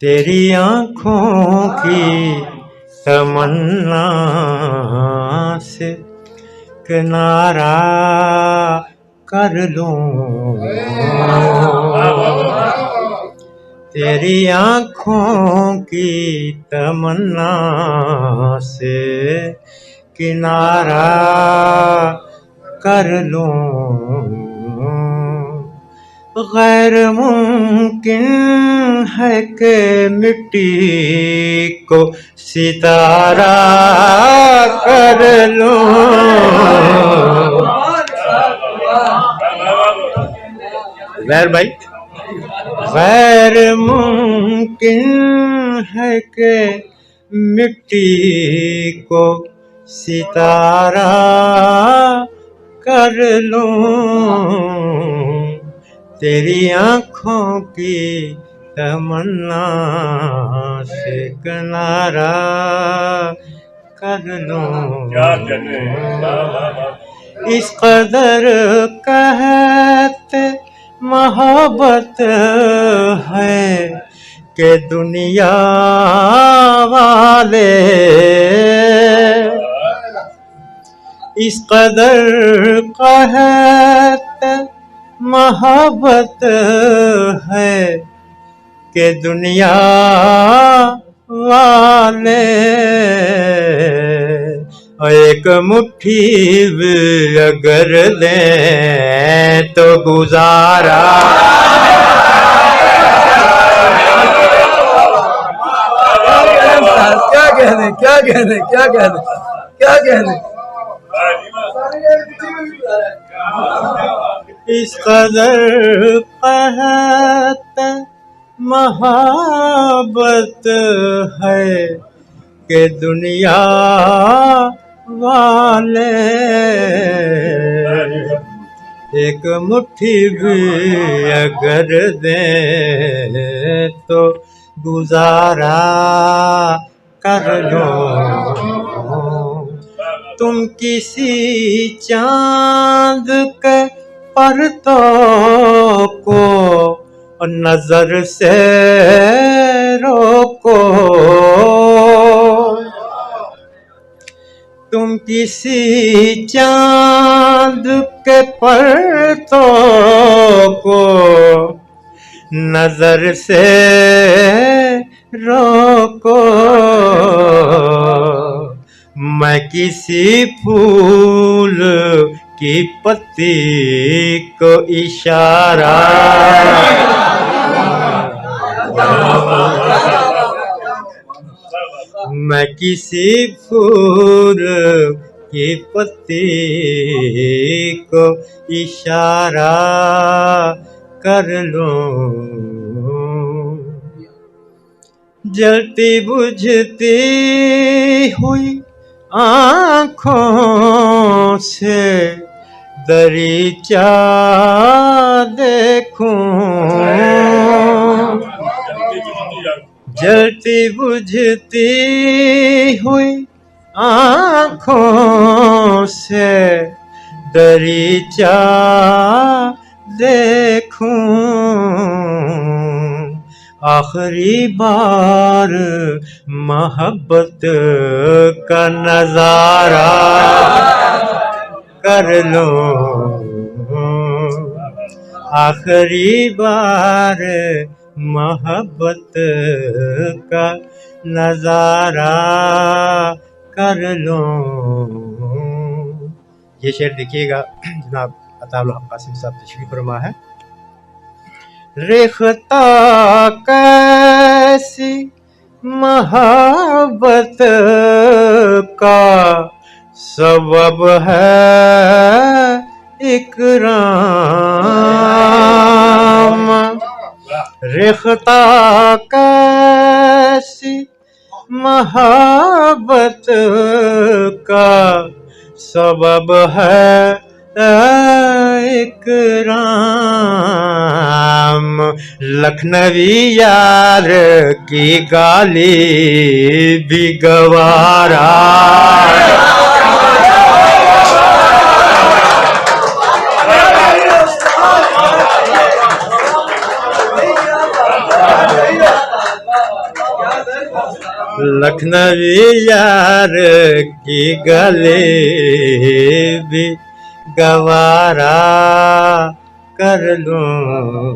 तेरी आँखों की तमन्ना से किनारा कर लूं, तेरी आँखों की तमन्ना से किनारा कर लूं। गैर मुमकिन है कि मिट्टी को सितारा कर लूं। गैर भाई, गैर मुमकिन है कि मिट्टी को सितारा कर लूं। तेरी आँखों की तमन्ना से किनारा कर लूं। इस कदर कहते मोहब्बत है कि दुनिया वाले इस कदर कहते मोहब्बत है कि दुनिया वाले एक मुट्ठी भी अगर दें तो गुजारा। क्या कहने क्या कहने क्या कहने क्या कहने। इस कदर कहते मोहब्बत है कि दुनिया वाले एक मुट्ठी भी अगर दें तो गुजारा कर लो। तुम किसी चांद के परतों को नजर से रोको, तुम किसी चांद के परतों को नजर से रोको। मैं किसी फूल की पत्ती को इशारा मैं किसी फूल की पत्ती को इशारा कर लूं। जलती बुझती हुई आँखों से दरीचा देखूं, जलती बुझती हुई आँखों से दरीचा देखूं। आखिरी बार मोहब्बत का नजारा कर लो, आखिरी बार मोहब्बत का नजारा कर लो। ये शेर देखिएगा, जनाब अताउल हक कासिम साहब तशरीफ फरमा है। रेखता कैसी मोहब्बत का सबब है इकराम, रेखता कैसी मोहब्बत का सबब है इकराम। लखनवी यार की गाली भी गवारा, लखनवी यार की गले भी गवारा कर लूं